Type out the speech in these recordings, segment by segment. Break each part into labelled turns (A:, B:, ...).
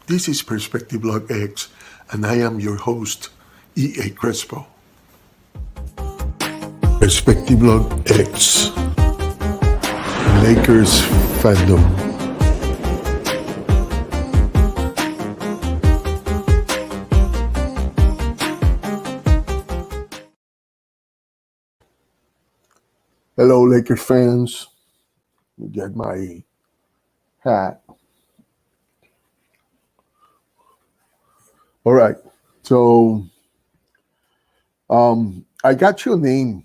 A: This is Perspective Log X, and I am your host, E.A. Crespo. Perspective Log X, Lakers-fandom. Hello, Lakers fans. Get my hat. All right. So, I got your name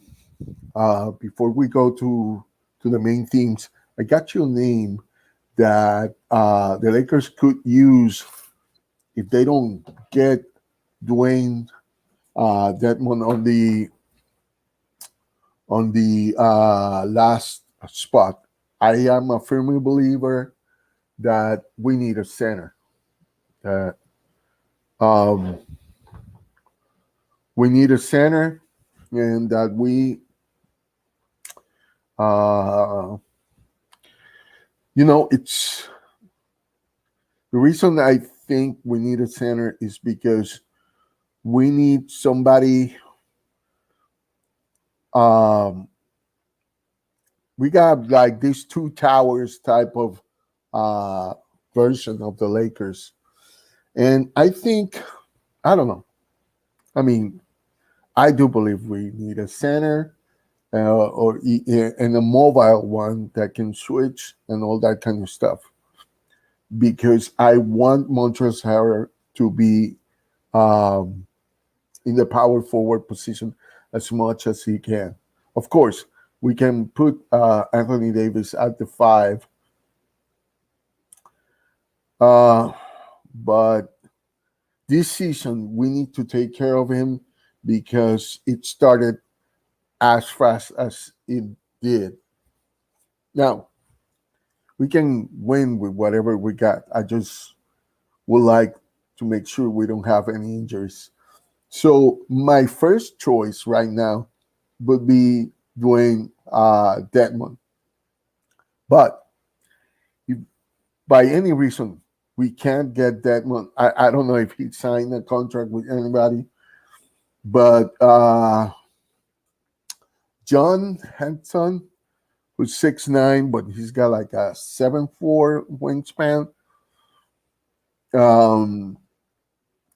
A: before we go to the main themes. I got your name that the Lakers could use if they don't get Dwayne Dedmon on the last spot. I am a firm believer that we need a center. That we need a center, and that we, it's the reason I think we need a center is because we need somebody. We got like these two towers type of version of the Lakers, and I think I don't know. I mean, I do believe we need a center and a mobile one that can switch and all that kind of stuff. Because I want Montrezl Harrell to be in the power forward position as much as he can. Of course, we can put Anthony Davis at the 5, but this season we need to take care of him because it started as fast as it did. Now, we can win with whatever we got. I just would like to make sure we don't have any injuries. So my first choice right now would be Dwayne Dedmon. But if by any reason we can't get Dedmon, I don't know if he signed a contract with anybody, but John Henson, who's 6'9", but he's got like a 7'4" wingspan.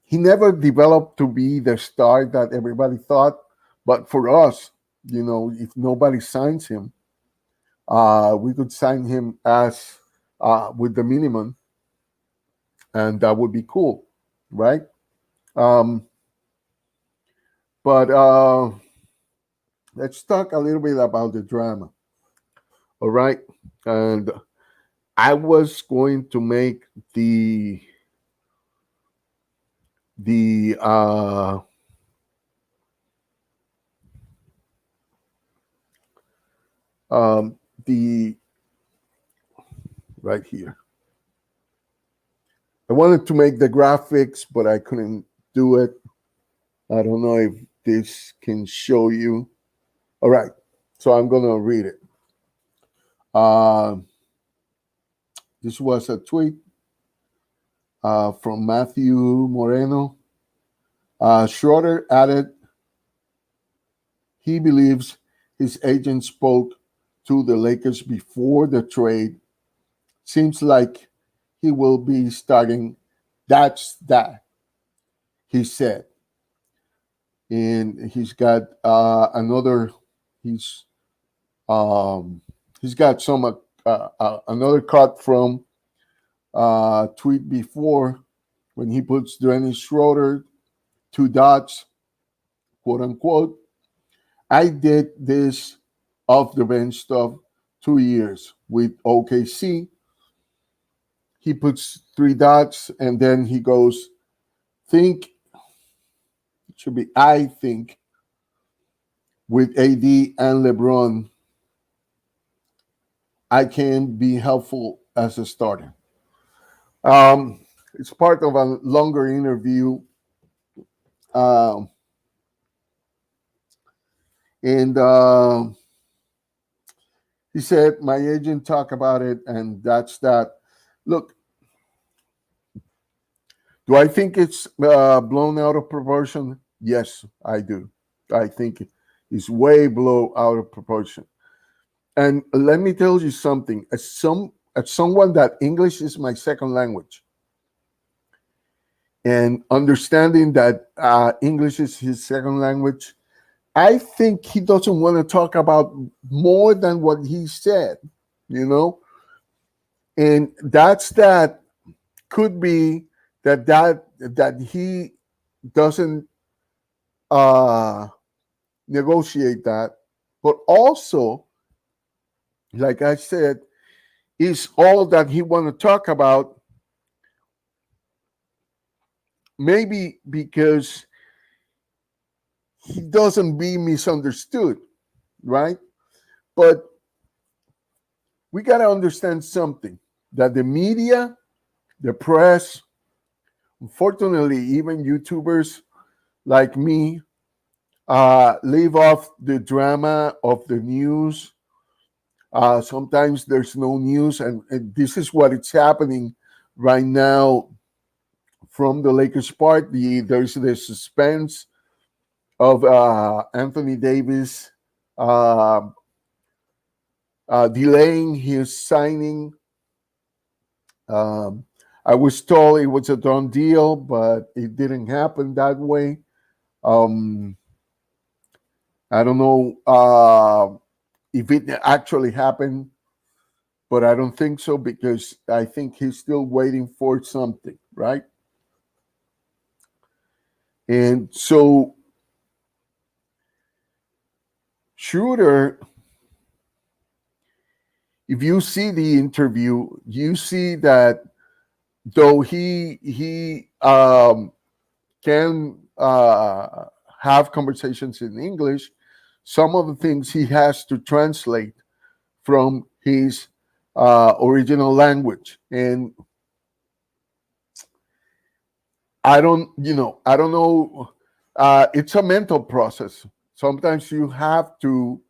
A: He never developed to be the star that everybody thought. But for us, if nobody signs him, we could sign him as with the minimum, and that would be cool, right? But let's talk a little bit about the drama. All right, and I was going to make the right here. I wanted to make the graphics, but I couldn't do it. I don't know if this can show you. All right, so I'm going to read it. This was a tweet from Matthew Moreno. Schroeder added, he believes his agent spoke to the Lakers before the trade. Seems like he will be starting. That's that, he said. And he's got another. He's got some another cut from tweet before when he puts Dennis Schroeder 2 dots, quote unquote. I did this off the bench stuff 2 years with OKC. He puts 3 dots and then he goes, think, it should be I think, with AD and LeBron, I can be helpful as a starter. It's part of a longer interview. And he said, my agent talked about it, and that's that. Look, Do I think it's blown out of proportion? Yes, I do. I think it's way blown out of proportion. And let me tell you something. As someone that English is my second language, and understanding that English is his second language, I think he doesn't want to talk about more than what he said, you know? And that could be that he doesn't uh negotiate that, but also, like I said, is all that he want to talk about, maybe because he doesn't be misunderstood, right? But we got to understand something, that the media, the press, unfortunately, even YouTubers like me, leave off the drama of the news. Sometimes there's no news, and this is what it's happening right now from the Lakers part. There's the suspense of Anthony Davis uh, delaying his signing. Um, I was told it was a done deal, but it didn't happen that way. Um, I don't know if it actually happened, but I don't think so, because I think he's still waiting for something, right? And so Schroeder, if you see the interview, you see that though he can have conversations in English, some of the things he has to translate from his original language. And I don't know. It's a mental process. Sometimes you have to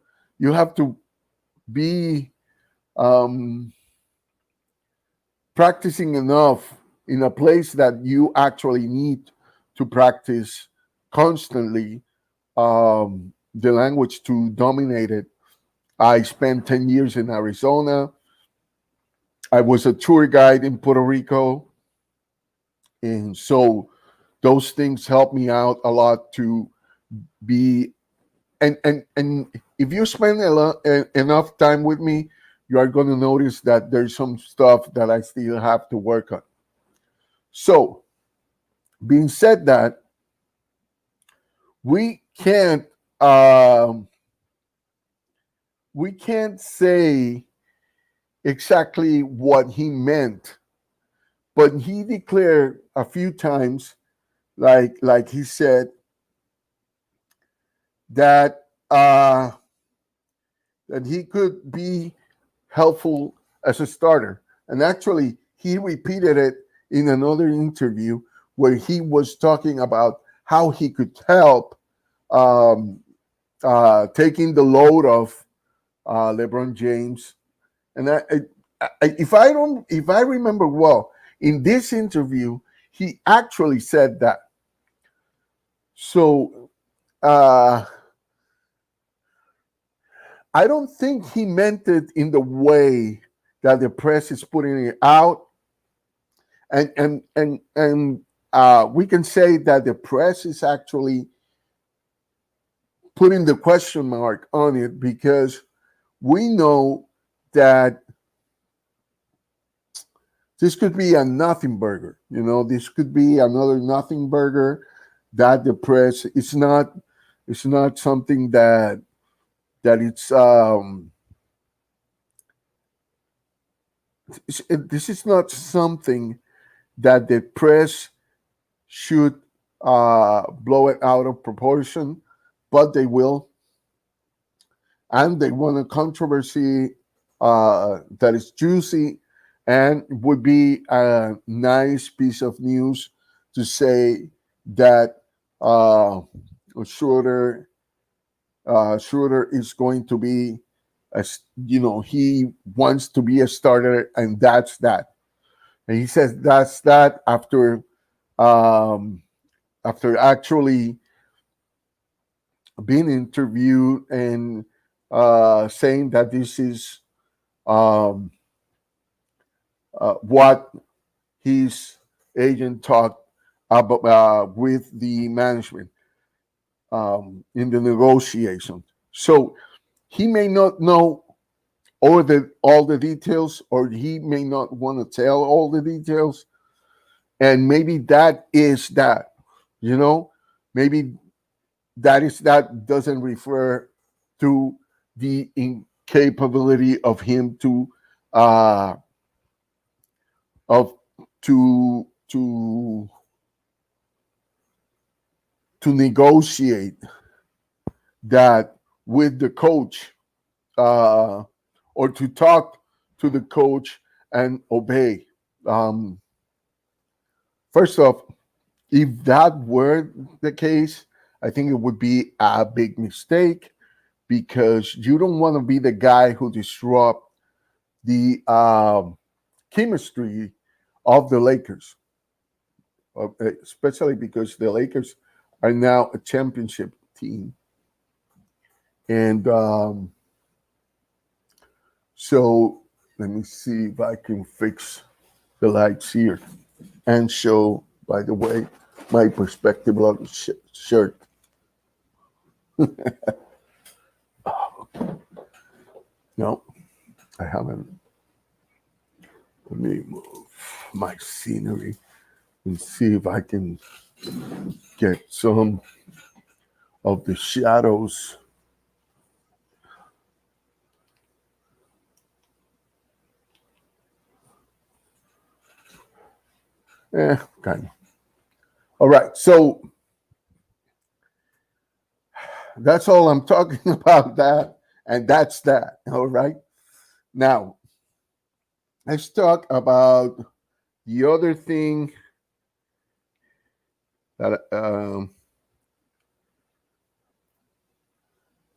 A: be um, practicing enough in a place that you actually need to practice constantly the language to dominate it. I spent 10 years in Arizona. I was a tour guide in Puerto Rico. And so those things help me out a lot to be, and if you spend enough time with me, you are going to notice that there's some stuff that I still have to work on. So, being said that, we can't um, we can't say exactly what he meant, but he declared a few times, like he said, that that he could be helpful as a starter. And actually, he repeated it in another interview where he was talking about how he could help um, taking the load of LeBron James. And if I remember well, in this interview, he actually said that. So I don't think he meant it in the way that the press is putting it out, and we can say that the press is actually putting the question mark on it, because we know that this could be a nothing burger. This could be another nothing burger that the press. It's not something that this is not something that the press should blow it out of proportion, but they will. And they want a controversy that is juicy and would be a nice piece of news to say that Schroeder is going to be, he wants to be a starter, and that's that. And he says that's that after after actually being interviewed and saying that this is um, what his agent talked about with the management in the negotiation. So he may not know all the details, or he may not want to tell all the details, and maybe that is that, you know, maybe that doesn't refer to the incapability of him to uh of to to negotiate that with the coach, uh or to talk to the coach and obey. First off, if that were the case, I think it would be a big mistake, because you don't want to be the guy who disrupt the chemistry of the Lakers, especially because the Lakers are now a championship team. And so let me see if I can fix the lights here and show, by the way, my perspective of the shirt. No, I haven't. Let me move my scenery and see if I can get some of the shadows. Kind of. All right, so that's all I'm talking about, that, and that's that. All right. Now, let's talk about the other thing that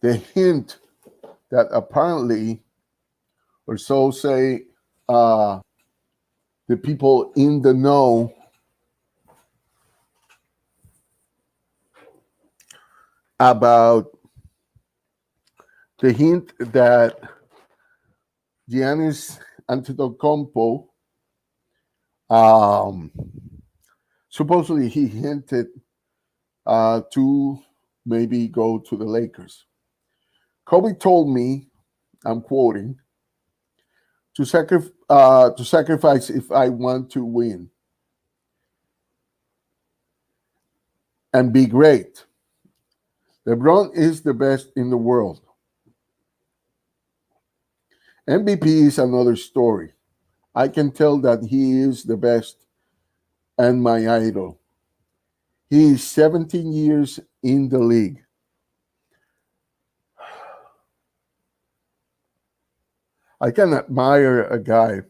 A: the hint that apparently, or so say, the people in the know about the hint that Giannis Antetokounmpo, supposedly he hinted to maybe go to the Lakers. Kobe told me, I'm quoting, to sacrifice if I want to win and be great. LeBron is the best in the world. MVP is another story. I can tell that he is the best and my idol. He is 17 years in the league. I can admire a guy.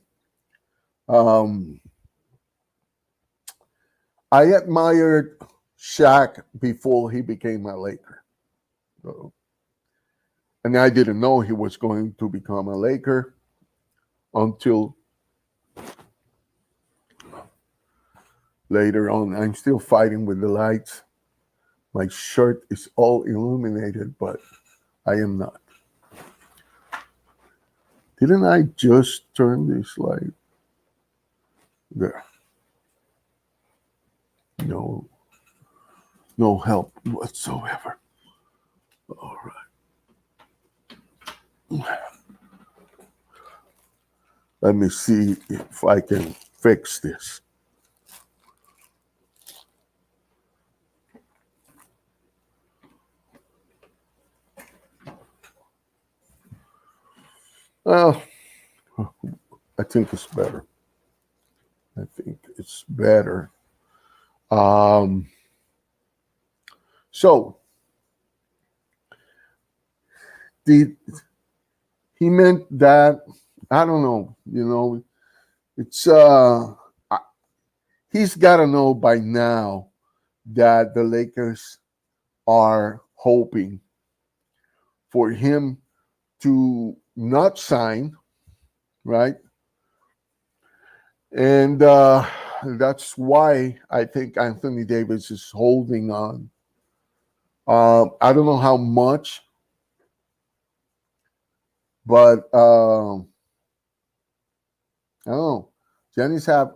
A: I admired Shaq before he became a Laker. So, and I didn't know he was going to become a Laker until later on. I'm still fighting with the lights. My shirt is all illuminated, but I am not. Didn't I just turn this light? There. No help whatsoever. All right. Let me see if I can fix this. Well, I think it's better. So, he meant that, I don't know, it's he's got to know by now that the Lakers are hoping for him to not sign, right? And that's why I think Anthony Davis is holding on. I don't know how much, but I don't know. Giannis have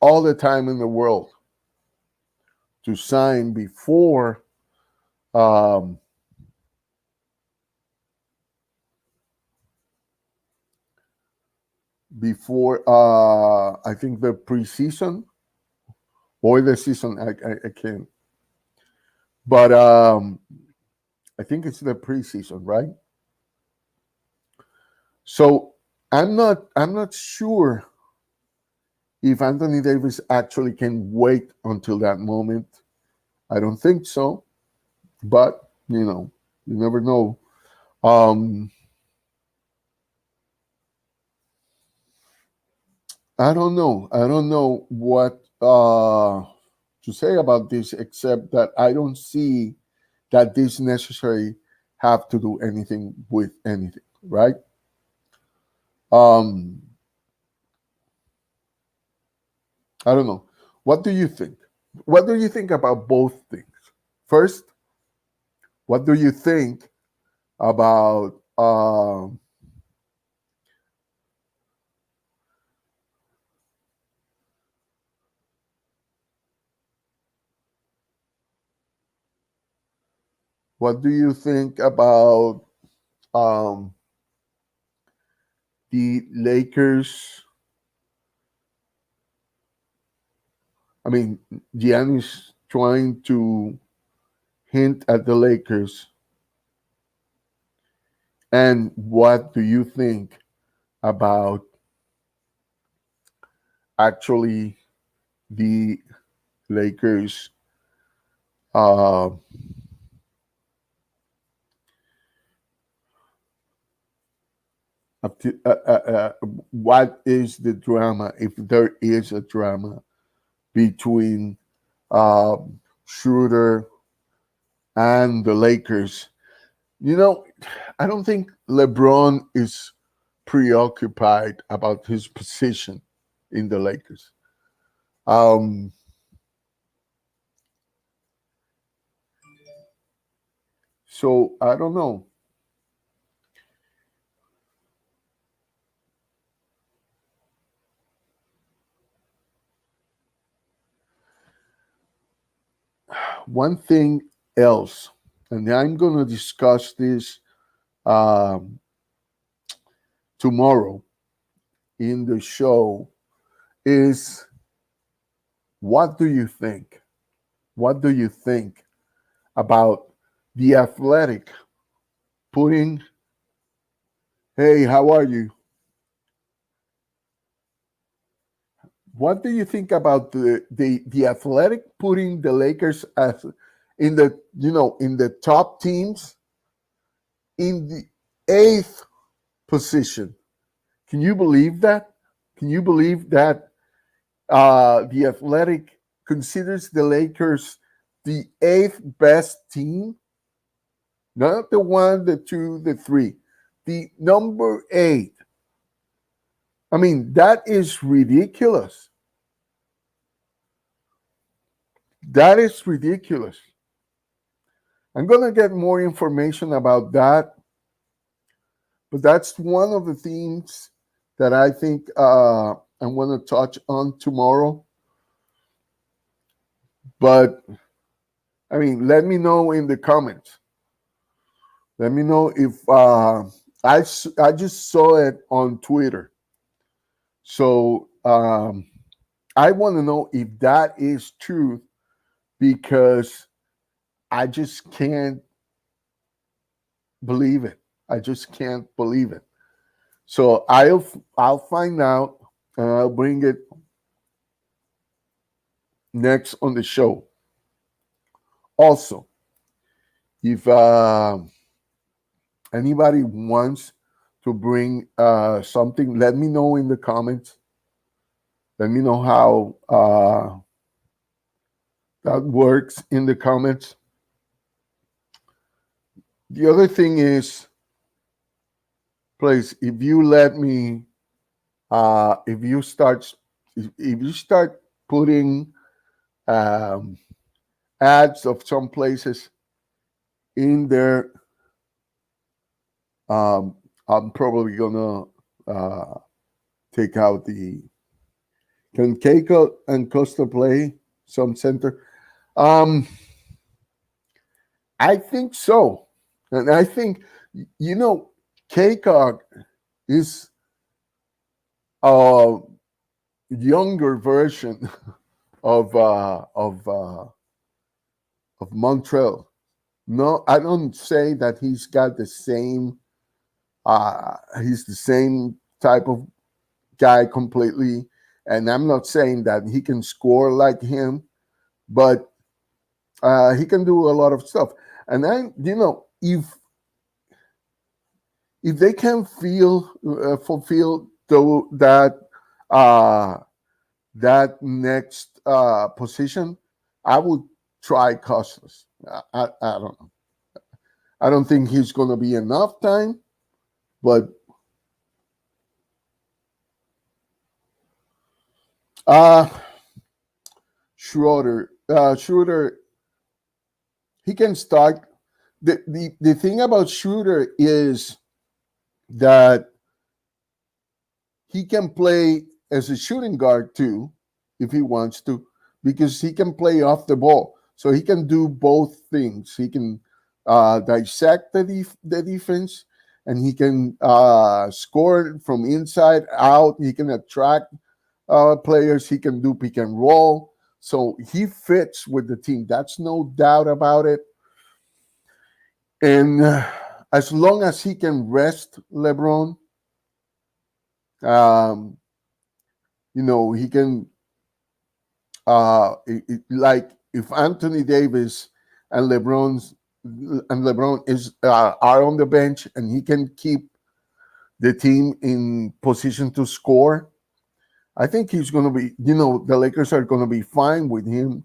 A: all the time in the world to sign um, before I think the preseason or the season. I can't, but I think it's the preseason, right? So I'm not sure if Anthony Davis actually can wait until that moment. I don't think so, but you never know. Um, I don't know. I don't know what to say about this, except that I don't see that this necessarily have to do anything with anything, right? Um, I don't know. What do you think? What do you think about both things? First, what do you think about what do you think about um, the Lakers? I mean, Giannis trying to hint at the Lakers, and what do you think about actually the Lakers? Uh, what is the drama, if there is a drama, between Schroeder and the Lakers? You know, I don't think LeBron is preoccupied about his position in the Lakers. Um, so I don't know. One thing else, and I'm going to discuss this um, tomorrow in the show, is what do you think? What do you think about the Athletic putting, hey, how are you? What do you think about the Athletic putting the Lakers as in the in the top teams in the eighth position? Can you believe that? Can you believe that the Athletic considers the Lakers the eighth best team? Not the one, the two, the three. The number eight. I mean, that is ridiculous. That is ridiculous. I'm going to get more information about that, but that's one of the themes that I think I want to touch on tomorrow. But I mean, let me know in the comments. Let me know if I just saw it on Twitter. So I want to know if that is true, because I just can't believe it. I just can't believe it. So I'll find out, and I'll bring it next on the show. Also, if anybody wants to bring something, let me know in the comments. Let me know how that works in the comments. The other thing is, please, if you let me, if you start putting ads of some places in there. I'm probably gonna take out the. Can Keiko and Costa play some center? I think so, and I think Keiko is a younger version of Montreal. No, I don't say that he's got the same. He's the same type of guy completely, and I'm not saying that he can score like him, but he can do a lot of stuff. And if they can fulfill that next position, I would try Costas. I don't know. I don't think he's going to be enough time, but Schroeder, he can start. The thing about Schroeder is that he can play as a shooting guard too, if he wants to, because he can play off the ball. So he can do both things. He can dissect the defense, and he can score from inside out. He can attract players. He can do pick and roll. So he fits with the team. That's no doubt about it. And as long as he can rest LeBron, he can, like if Anthony Davis and LeBron are on the bench and he can keep the team in position to score, I think he's going to be, the Lakers are going to be fine with him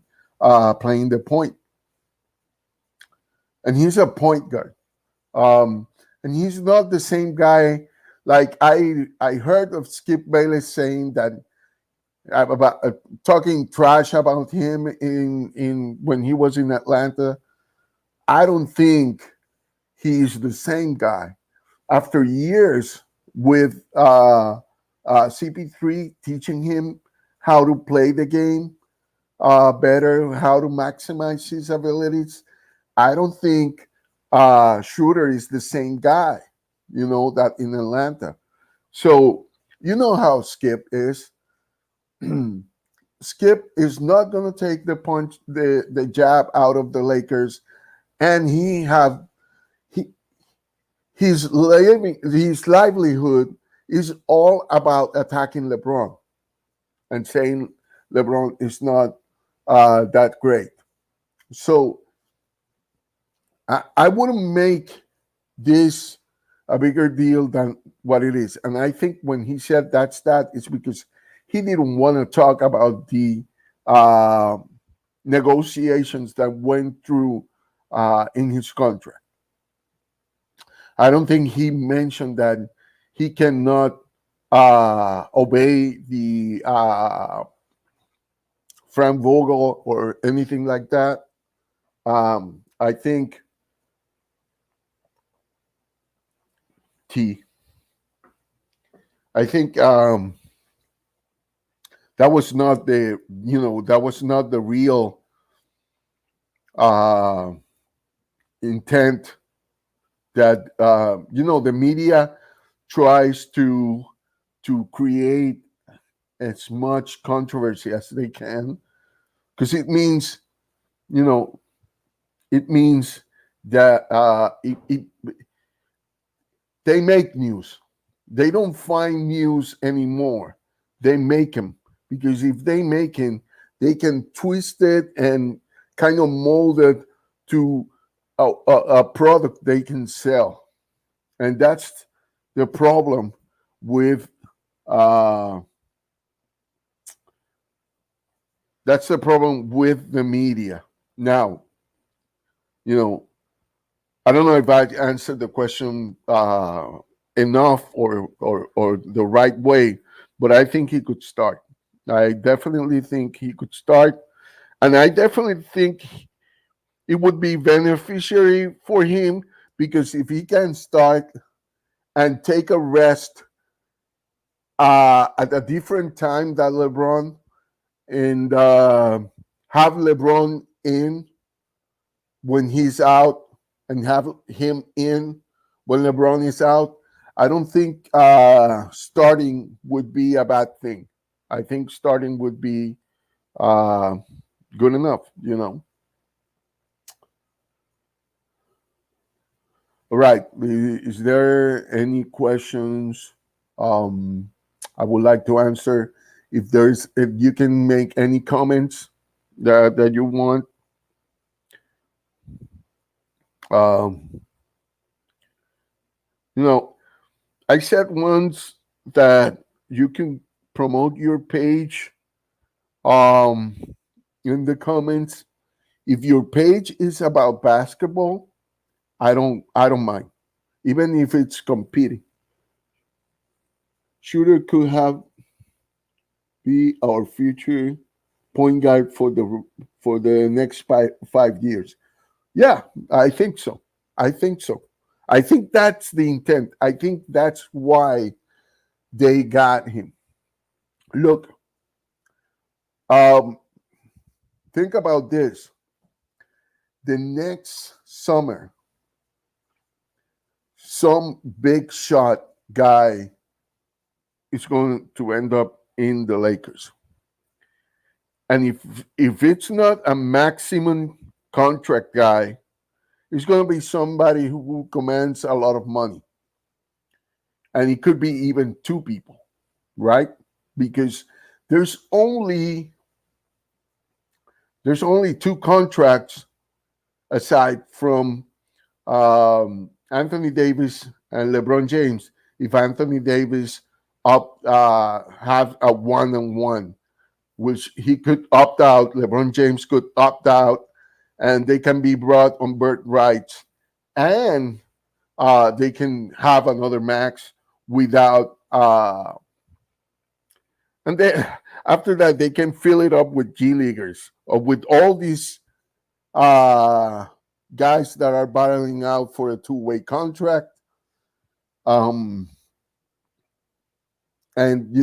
A: playing the point. And he's a point guard. And he's not the same guy. Like I heard of Skip Bayless saying that about talking trash about him in when he was in Atlanta. I don't think he's the same guy. After years with CP3 teaching him how to play the game better, how to maximize his abilities, I don't think Schroeder is the same guy, that in Atlanta. So you know how Skip is. Skip is not going to take the punch, the jab out of the Lakers, and his livelihood is all about attacking LeBron and saying LeBron is not that great. So I wouldn't make this a bigger deal than what it is. And I think when he said that's that, it's because he didn't want to talk about the negotiations that went through in his contract. I don't think he mentioned that he cannot obey the Frank Vogel or anything like that. I think that was not the real intent that the media tries to create as much controversy as they can, because it means that they make news. They don't find news anymore. They make them, because if they make it, they can twist it and kind of mold it to a product they can sell. And that's the problem with the media. Now, I don't know if I answered the question enough or the right way, but I think he could start. I definitely think he could start, and I definitely think it would be beneficiary for him because if he can start and take a rest at a different time than LeBron and have LeBron in when he's out and have him in when LeBron is out, I don't think starting would be a bad thing. I think starting would be uh, good enough. All right. Is there any questions I would like to answer? If you can make any comments that you want. Um, you know, I said once that you can promote your page um, in the comments. If your page is about basketball, I don't mind, even if it's competing. Shooter could have be our future point guard for the next 5 years. Yeah, I think so. I think so. I think that's the intent. I think that's why they got him. Look, um, think about this. The next summer, some big shot guy is going to end up in the Lakers. And if it's not a maximum contract guy, it's going to be somebody who commands a lot of money. And it could be even two people, right? Because there's only there's only two contracts aside from Anthony Davis and LeBron James. If Anthony Davis have a one-on-one, which he could opt out, LeBron James could opt out, and they can be brought on bird rights, and they can have another max without. And then after that, they can fill it up with G leaguers or with all these uh, guys that are battling out for a two-way contract. Um, and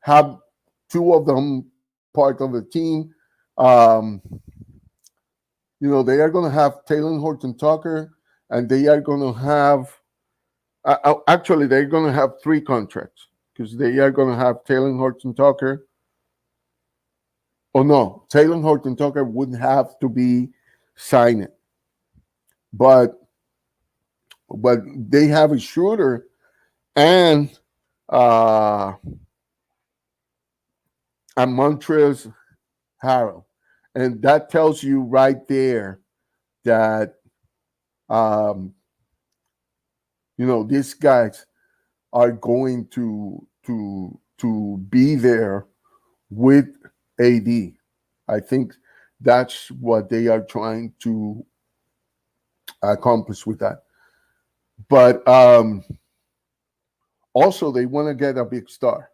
A: have two of them part of the team. Um, they are going to have Taylor Horton Tucker, and they are going to have actually they're going to have three contracts because they are going to have Taylor Horton Tucker. Oh no, Taylor Horton Tucker would have to be signed, but they have a Schroeder and uh, a Montrezl Harrell, and that tells you right there that these guys are going to be there with AD. I think that's what they are trying to accomplish with that. But also, they want to get a big star,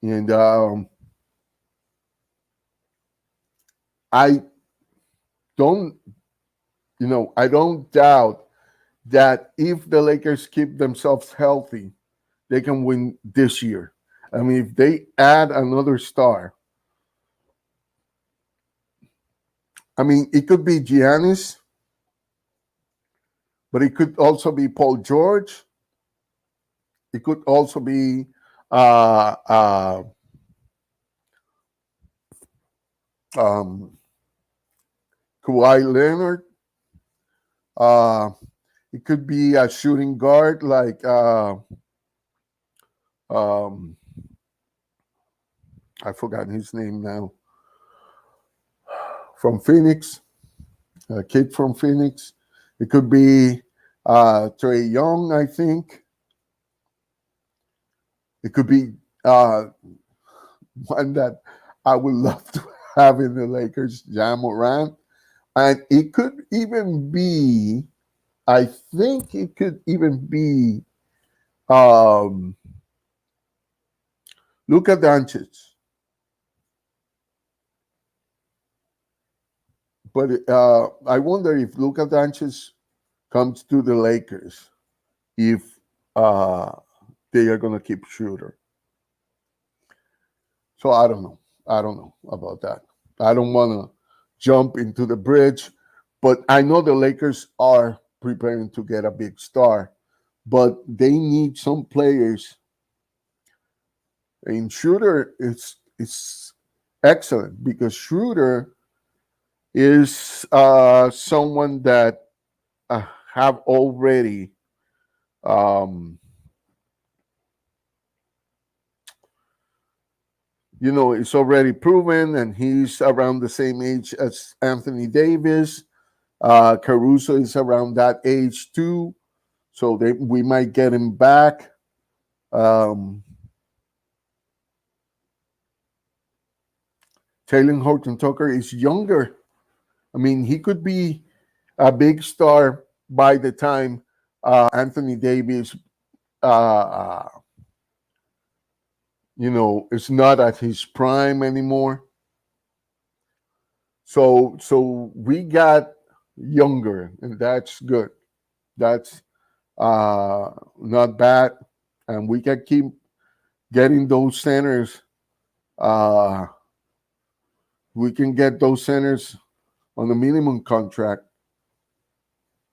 A: and I don't, I don't doubt that if the Lakers keep themselves healthy, they can win this year. I mean, if they add another star, I mean, it could be Giannis, but it could also be Paul George. It could also be uh, uh, um, Kawhi Leonard. Uh, it could be a shooting guard like um, I forgot his name now, from Phoenix, a kid from Phoenix. It could be Trey Young, I think. It could be one that I would love to have in the Lakers, Ja Morant. And it could even be, I think it could even be Luka Doncic. But I wonder if Luka Doncic comes to the Lakers, if uh, they are going to keep Schroeder. So I don't know. I don't know about that. I don't want to jump into the bridge, but I know the Lakers are preparing to get a big star, but they need some players. And Schroeder is excellent because Schroeder is someone that have already it's already proven, and he's around the same age as Anthony Davis. Caruso is around that age too, so we might get him back. Taylor Horton Tucker is younger. I mean, he could be a big star by the time Anthony Davis, is not at his prime anymore. So we got younger, and that's good. That's not bad, and we can keep getting those centers. We can get those centers on a minimum contract.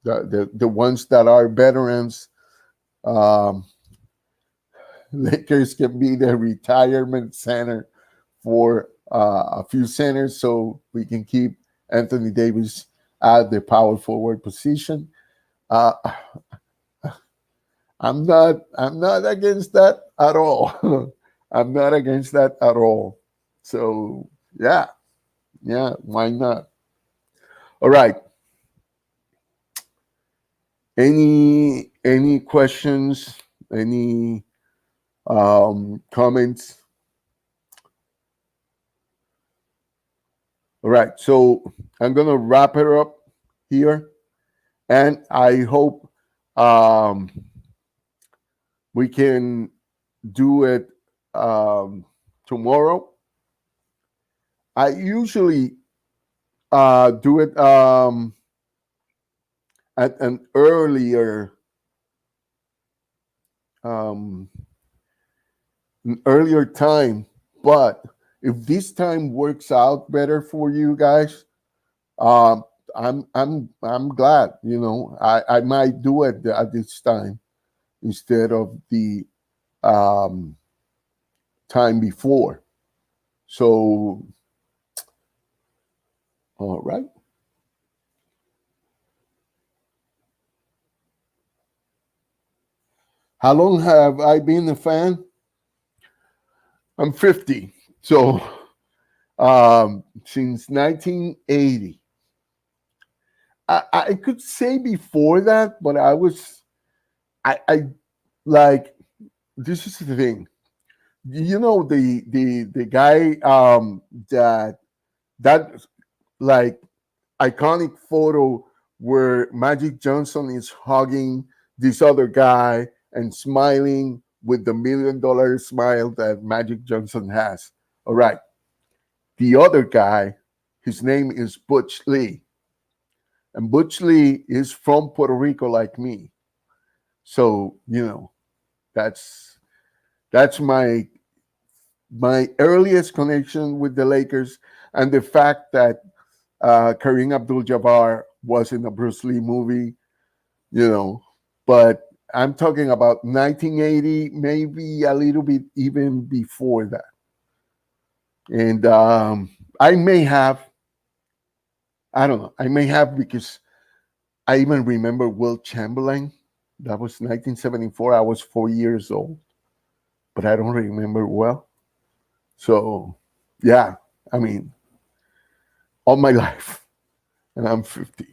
A: The ones that are veterans, Lakers can be the retirement center for a few centers, so we can keep Anthony Davis at the power forward position. I'm not against that at all. I'm not against that at all. So yeah, why not? All right. Any questions? Any comments? All right. So I'm gonna wrap it up here, and I hope we can do it tomorrow. I usually do it at an earlier time, but if this time works out better for you guys, I'm glad. I might do it at this time instead of the time before. So, all right. How long have I been a fan? I'm 50. So, since 1980. I could say before that, but I like, this is the thing. The guy that like iconic photo where Magic Johnson is hugging this other guy and smiling with the $1 million smile that Magic Johnson has. All right. The other guy, his name is Butch Lee. And Butch Lee is from Puerto Rico like me. So, that's my earliest connection with the Lakers, and the fact that Kareem Abdul-Jabbar was in a Bruce Lee movie, but I'm talking about 1980, maybe a little bit even before that. And I don't know, because I even remember Wilt Chamberlain. That was 1974. I was 4 years old, but I don't remember well. So, yeah, I mean, all my life, and I'm 50.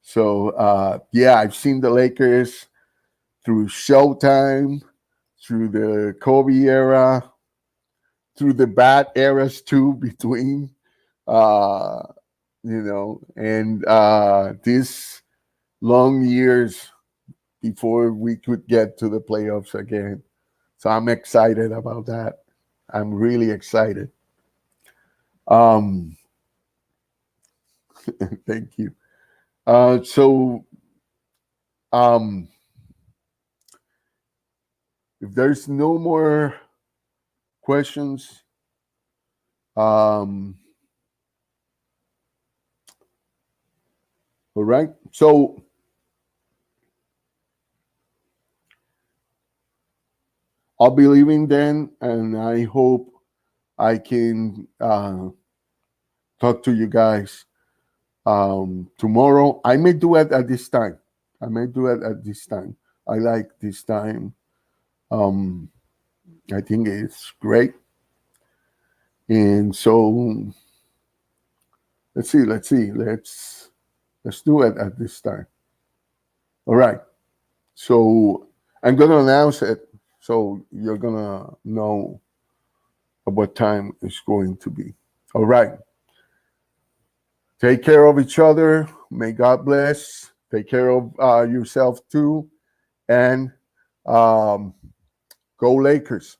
A: So yeah, I've seen the Lakers through Showtime, through the Kobe era, through the bad eras too, between, and these long years before we could get to the playoffs again. So I'm excited about that. I'm really excited. Thank you. So if there's no more questions, all right. So I'll be leaving then, and I hope I can talk to you guys tomorrow. I may do it at this time. I may do it at this time. I like this time. I think it's great. And so let's see. Let's do it at this time. All right. So I'm gonna announce it, so you're gonna know what time it's going to be. All right. Take care of each other. May God bless. Take care of yourself too, and go Lakers.